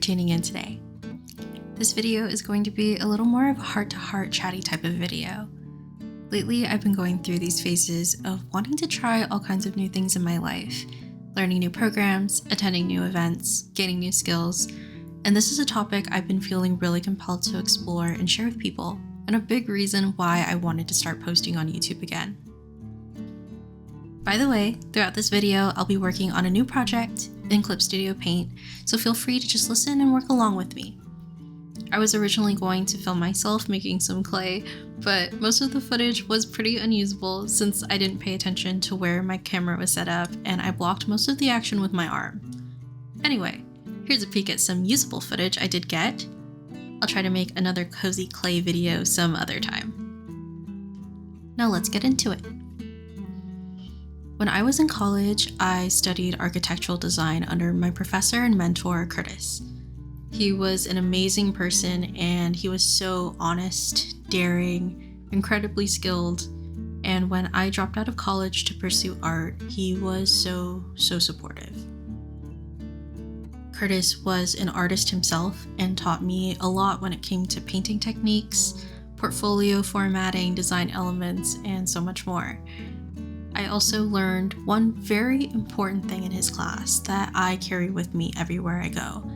tuning in today. This video is going to be a little more of a heart-to-heart chatty type of video. Lately, I've been going through these phases of wanting to try all kinds of new things in my life, learning new programs, attending new events, gaining new skills, and this is a topic I've been feeling really compelled to explore and share with people, and a big reason why I wanted to start posting on YouTube again. By the way, throughout this video, I'll be working on a new project in Clip Studio Paint, so feel free to just listen and work along with me. I was originally going to film myself making some clay, but most of the footage was pretty unusable since I didn't pay attention to where my camera was set up and I blocked most of the action with my arm. Anyway, here's a peek at some usable footage I did get. I'll try to make another cozy clay video some other time. Now let's get into it. When I was in college, I studied architectural design under my professor and mentor, Curtis. He was an amazing person and he was so honest, daring, incredibly skilled, and when I dropped out of college to pursue art, he was so supportive. Curtis was an artist himself and taught me a lot when it came to painting techniques, portfolio formatting, design elements, and so much more. I also learned one very important thing in his class that I carry with me everywhere I go,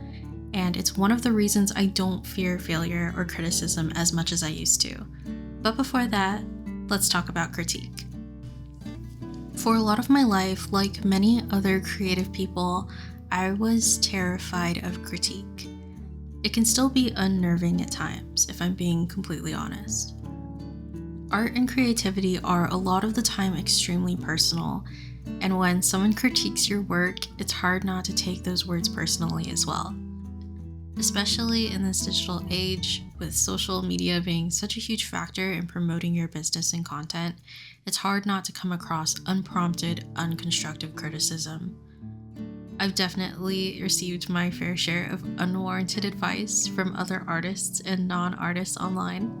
and it's one of the reasons I don't fear failure or criticism as much as I used to. But before that, let's talk about critique. For a lot of my life, like many other creative people, I was terrified of critique. It can still be unnerving at times, if I'm being completely honest. Art and creativity are a lot of the time extremely personal, and when someone critiques your work, it's hard not to take those words personally as well. Especially in this digital age, with social media being such a huge factor in promoting your business and content, it's hard not to come across unprompted, unconstructive criticism. I've definitely received my fair share of unwarranted advice from other artists and non-artists online.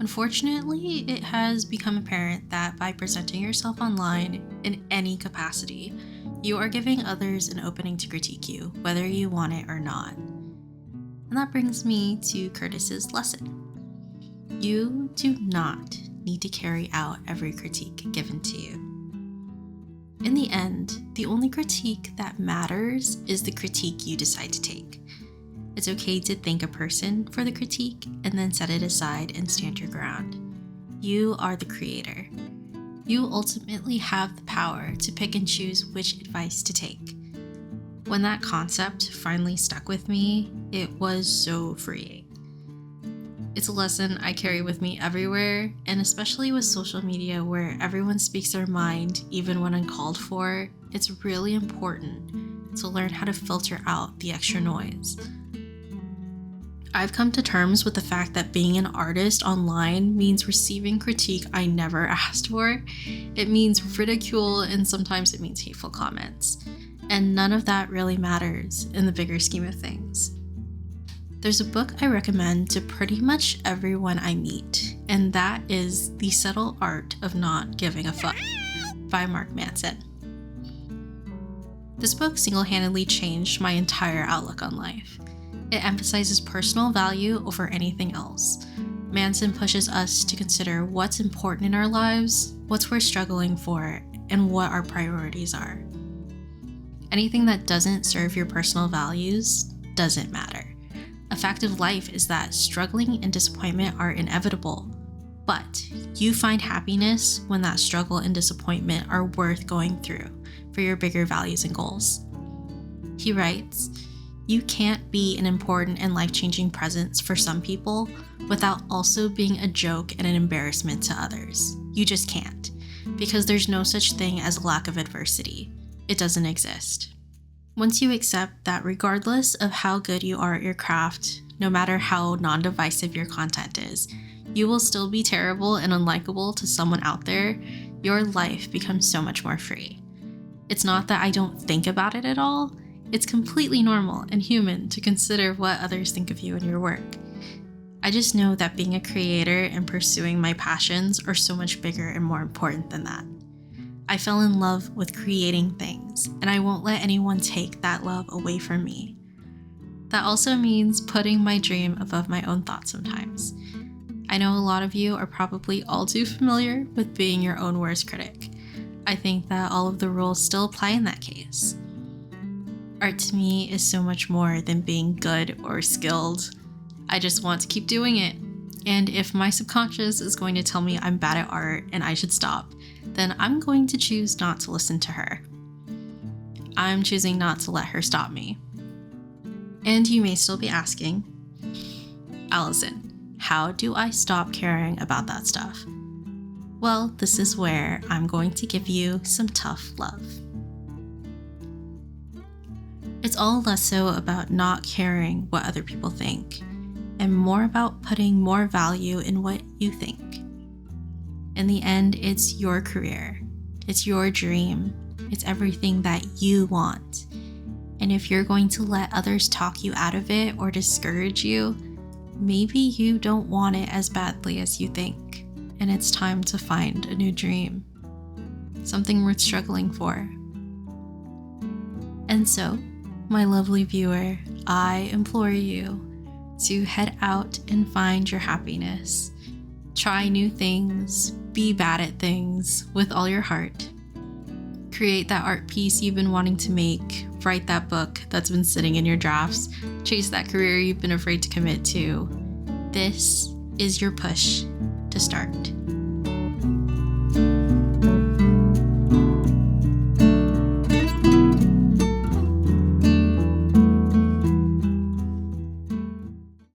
Unfortunately, it has become apparent that by presenting yourself online in any capacity, you are giving others an opening to critique you, whether you want it or not. And that brings me to Curtis's lesson. You do not need to carry out every critique given to you. In the end, the only critique that matters is the critique you decide to take. It's okay to thank a person for the critique and then set it aside and stand your ground. You are the creator. You ultimately have the power to pick and choose which advice to take. When that concept finally stuck with me, it was so freeing. It's a lesson I carry with me everywhere, and especially with social media where everyone speaks their mind even when uncalled for, it's really important to learn how to filter out the extra noise. I've come to terms with the fact that being an artist online means receiving critique I never asked for. It means ridicule, and sometimes it means hateful comments. And none of that really matters in the bigger scheme of things. There's a book I recommend to pretty much everyone I meet, and that is The Subtle Art of Not Giving a Fuck by Mark Manson. This book single-handedly changed my entire outlook on life. It emphasizes personal value over anything else. Manson pushes us to consider what's important in our lives, what's we're struggling for, and what our priorities are. Anything that doesn't serve your personal values doesn't matter. A fact of life is that struggling and disappointment are inevitable, but you find happiness when that struggle and disappointment are worth going through for your bigger values and goals. He writes, "You can't be an important and life-changing presence for some people without also being a joke and an embarrassment to others. You just can't, because there's no such thing as a lack of adversity. It doesn't exist. Once you accept that regardless of how good you are at your craft, no matter how non-divisive your content is, you will still be terrible and unlikable to someone out there, your life becomes so much more free. It's not that I don't think about it at all. It's completely normal and human to consider what others think of you and your work. I just know that being a creator and pursuing my passions are so much bigger and more important than that. I fell in love with creating things, and I won't let anyone take that love away from me. That also means putting my dream above my own thoughts sometimes. I know a lot of you are probably all too familiar with being your own worst critic. I think that all of the rules still apply in that case. Art to me is so much more than being good or skilled. I just want to keep doing it. And if my subconscious is going to tell me I'm bad at art and I should stop, then I'm going to choose not to listen to her. I'm choosing not to let her stop me. And you may still be asking, Allison, how do I stop caring about that stuff? Well, this is where I'm going to give you some tough love. It's all less so about not caring what other people think, and more about putting more value in what you think. In the end, it's your career, it's your dream, it's everything that you want. And if you're going to let others talk you out of it or discourage you, maybe you don't want it as badly as you think, and it's time to find a new dream, something worth struggling for. And so, my lovely viewer, I implore you to head out and find your happiness. Try new things, be bad at things with all your heart. Create that art piece you've been wanting to make, write that book that's been sitting in your drafts, chase that career you've been afraid to commit to. This is your push to start.